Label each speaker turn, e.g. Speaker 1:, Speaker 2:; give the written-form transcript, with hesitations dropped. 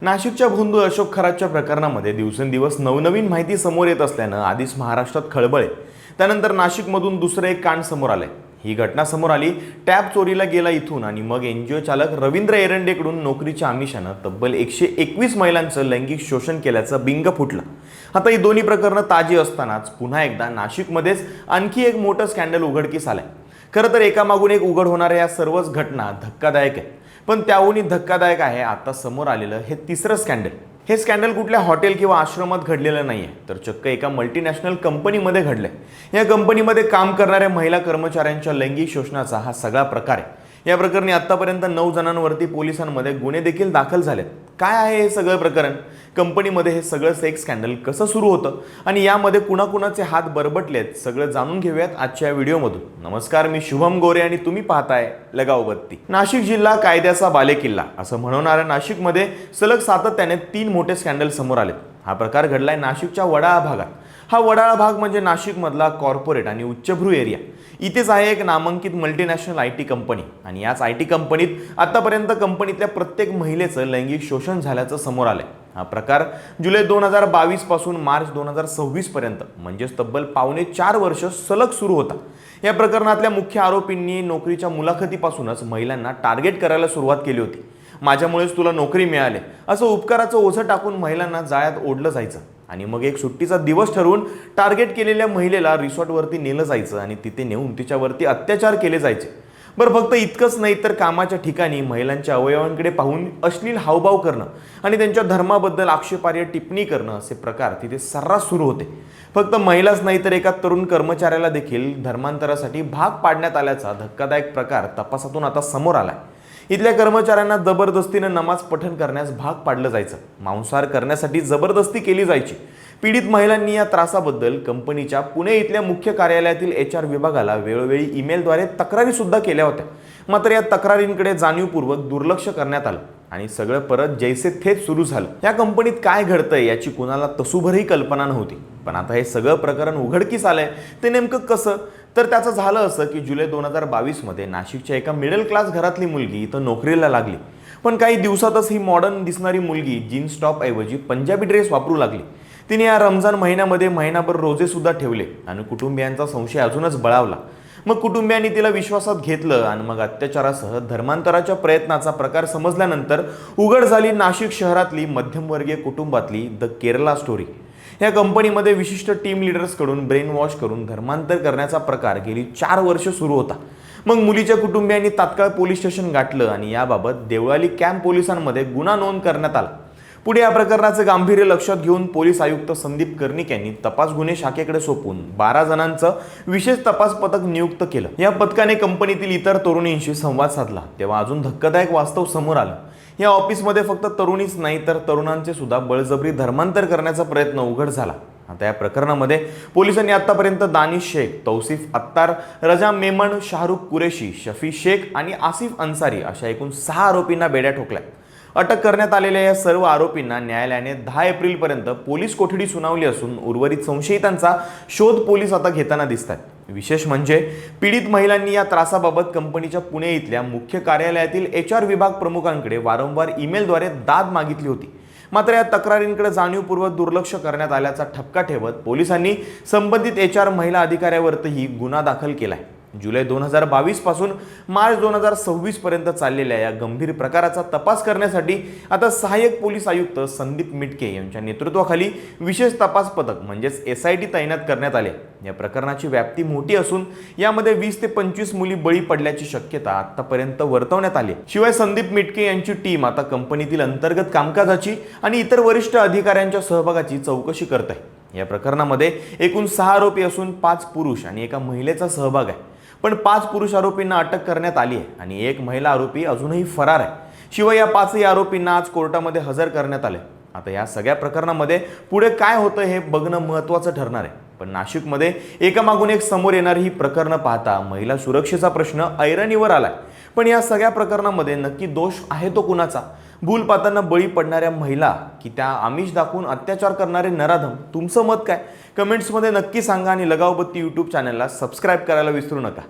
Speaker 1: नाशिकच्या भोंदू अशोक खरातच्या प्रकरणामध्ये दिवसेंदिवस नवनवीन माहिती समोर येत असल्यानं आधीच महाराष्ट्रात खळबळ आहे. त्यानंतर नाशिकमधून दुसरं एक कांड समोर आलंय. ही घटना समोर आली टॅब चोरीला गेला इथून आणि मग एनजीओ चालक रवींद्र एरंडेकडून नोकरीच्या आमिषानं तब्बल 121 महिलांचं लैंगिक शोषण केल्याचं बिंग फुटलं. आता ही दोन्ही प्रकरणं ताजी असतानाच पुन्हा एकदा नाशिकमध्येच आणखी एक मोठं स्कॅन्डल उघडकीस आलंय. खरं तर एकामागून एक उघड होणाऱ्या या सर्वच घटना धक्कादायक आहेत. पण त्याहूनही धक्कादायक आहे आता समोर आलेलं हे तिसरं स्कॅन्डल. हे स्कॅन्डल कुठल्या हॉटेल किंवा आश्रमात घडलेलं नाहीये, तर चक्क एका मल्टीनॅशनल कंपनीमध्ये घडलंय. या कंपनीमध्ये काम करणाऱ्या महिला कर्मचाऱ्यांच्या लैंगिक शोषणाचा हा सगळा प्रकार आहे. या प्रकरणी आतापर्यंत 9 जणांवरती पोलिसांमध्ये गुन्हे देखील दाखल झालेत. काय आहे हे सगळं प्रकरण? कंपनीमध्ये हे सगळं सेक्स स्कॅन्डल कसं सुरू होतं आणि यामध्ये कुणाकुणाचे हात बरबटलेत सगळं जाणून घेऊयात आजच्या व्हिडिओमधून. नमस्कार, मी शुभम गोरे आणि तुम्ही पाहताय लगाव बत्ती. नाशिक जिल्हा कायद्याचा बालेकिल्ला असं म्हणवणाऱ्या नाशिकमध्ये सलग सातत्याने 3 मोठे स्कॅन्डल समोर आलेत. हा प्रकार घडलाय नाशिकच्या वडाळा भागात. हा वडाळा भाग म्हणजे नाशिकमधला कॉर्पोरेट आणि उच्चभ्रू एरिया. इथेच आहे एक नामांकित मल्टीनॅशनल IT कंपनी आणि याच IT कंपनीत आतापर्यंत कंपनीतल्या प्रत्येक महिलेचं लैंगिक शोषण झाल्याचं समोर आलंय. हा प्रकार जुलै 2022 पासून मार्च 2026 पर्यंत म्हणजेच तब्बल पावणे 4 वर्ष सलग सुरू होता. या प्रकरणातल्या मुख्य आरोपींनी नोकरीच्या मुलाखतीपासूनच महिलांना टार्गेट करायला सुरुवात केली होती. माझ्यामुळेच तुला नोकरी मिळाली असं उपकाराचं ओझं टाकून महिलांना जाळ्यात ओढलं जायचं आणि मग एक सुट्टीचा दिवस ठरवून टार्गेट केलेल्या महिलेला रिसॉर्टवरती नेलं जायचं आणि तिथे नेऊन तिच्यावरती अत्याचार केले जायचे. बरं, फक्त इतकंच नाही तर कामाच्या ठिकाणी महिलांच्या अवयवांकडे पाहून अश्लील हावभाव करणं आणि त्यांच्या धर्माबद्दल आक्षेपार्ह टिप्पणी करणं असे प्रकार तिथे सर्रास सुरू होते. फक्त महिलाच नाही तर एका तरुण कर्मचाऱ्याला देखील धर्मांतरासाठी भाग पाडण्यात आल्याचा धक्कादायक प्रकार तपासातून आता समोर आलाय. इथल्या कर्मचाऱ्यांना जबरदस्तीनं नमाज पठण करण्यास भाग पाडलं जायचं. मांसाहार करण्यासाठी जबरदस्ती केली जायची. पीडित महिलांनी या त्रासाबद्दल कंपनीच्या पुणे इथल्या मुख्य कार्यालयातील HR विभागाला वेळोवेळी ईमेलद्वारे तक्रारी सुद्धा केल्या होत्या. मात्र या तक्रारींकडे जाणीवपूर्वक दुर्लक्ष करण्यात आलं आणि सगळं परत जैसे थेच सुरू झालं. या कंपनीत काय घडतंय याची कुणाला तसूभरही कल्पना नव्हती. पण आता हे सगळं प्रकरण उघडकीस आलंय. ते नेमकं कसं? तर त्याचं झालं असं की जुलै 2022 मध्ये नाशिकच्या एका मिडल क्लास घरातली मुलगी इथं नोकरीला लागली. पण काही दिवसातच ही मॉडर्न दिसणारी मुलगी जीन्स टॉप ऐवजी पंजाबी ड्रेस वापरू लागली. तिने या रमजान महिन्यामध्ये महिनाभर रोजे सुद्धा ठेवले आणि कुटुंबियांचा संशय अजूनच बळावला. मग कुटुंबियांनी तिला विश्वासात घेतलं आणि मग अत्याचारासह धर्मांतराच्या प्रयत्नाचा प्रकार समजल्यानंतर उघड झाली नाशिक शहरातली मध्यमवर्गीय कुटुंबातली द केरला स्टोरी. या कंपनीमध्ये विशिष्ट टीम लीडर्सकडून ब्रेन वॉश करून धर्मांतर करण्याचा प्रकार गेली 4 वर्ष सुरू होता. मग मुलीच्या कुटुंबियांनी तात्काळ पोलीस स्टेशन गाठलं आणि याबाबत देवळाली कॅम्प पोलिसांमध्ये गुन्हा नोंद करण्यात आला. पुढे या प्रकरणाचे गांभीर्य लक्षात घेऊन पोलीस आयुक्त संदीप कर्णिक यांनी तपास गुन्हे शाखेकडे सोपवून 12 जणांचं विशेष तपास पथक नियुक्त केलं. या पथकाने कंपनीतील इतर तरुणींशी संवाद साधला तेव्हा अजून धक्कादायक वास्तव समोर आलं. या ऑफिसमध्ये फक्त तरुणीच नाही तर तरुणांचे सुद्धा बळजबरी धर्मांतर करण्याचा प्रयत्न उघड झाला. आता या प्रकरणामध्ये पोलिसांनी आतापर्यंत दानिश शेख, तौसिफ अत्तार, रजा मेमन, शाहरुख कुरेशी, शफी शेख आणि आसिफ अन्सारी अशा एकूण 6 आरोपींना बेड्या ठोकल्या. अटक करण्यात आलेल्या या सर्व आरोपींना न्यायालयाने 10 एप्रिलपर्यंत पोलीस कोठडी सुनावली असून उर्वरित संशयितांचा शोध पोलीस आता घेताना दिसतात. विशेष म्हणजे पीडित महिलांनी या त्रासाबाबत कंपनीच्या पुणे इथल्या मुख्य कार्यालयातील HR विभाग प्रमुखांकडे वारंवार ईमेलद्वारे दाद मागितली होती. मात्र या तक्रारींकडे जाणीवपूर्वक दुर्लक्ष करण्यात आल्याचा ठपका ठेवत पोलिसांनी संबंधित HR महिला अधिकाऱ्यावरही गुन्हा दाखल केलाय. जुलै 2022 पासून मार्च 2026 पर्यंत चाललेल्या या गंभीर प्रकाराचा तपास करण्यासाठी आता सहाय्यक पोलीस आयुक्त संदीप मिटके यांच्या नेतृत्वाखाली विशेष तपास पथक म्हणजेच SIT तैनात करण्यात आले. या प्रकरणाची व्याप्ती मोठी असून यामध्ये 20 ते 25 मुली बळी पडल्याची शक्यता आतापर्यंत वर्तवण्यात आली. शिवाय संदीप मिटके यांची टीम आता कंपनीतील अंतर्गत कामकाजाची आणि इतर वरिष्ठ अधिकाऱ्यांच्या सहभागाची चौकशी करत आहे. या प्रकरणामध्ये एकूण 6 आरोपी असून 5 पुरुष आणि एका महिलेचा सहभाग आहे. पण 5 पुरुष आरोपींना अटक करण्यात आली आहे आणि एक महिला आरोपी अजूनही फरार आहे. शिवाय या 5ही आरोपींना आज कोर्टामध्ये हजर करण्यात आले. आता या सगळ्या प्रकरणामध्ये पुढे काय होतं हे बघणं महत्त्वाचं ठरणार आहे. पण नाशिकमध्ये एकामागून एक समोर येणारी ही प्रकरणं पाहता महिला सुरक्षेचा प्रश्न ऐरणीवर आलाय. पण या सगळ्या प्रकरणामध्ये नक्की दोष आहे तो कुणाचा? भूल पाहताना बळी पडणाऱ्या महिला की त्या आमिष दाखवून अत्याचार करणारे नराधम? तुमचं मत काय? कमेंट्समध्ये नक्की सांगा आणि लगावबत्ती YouTube चॅनलला सबस्क्राईब करायला विसरू नका.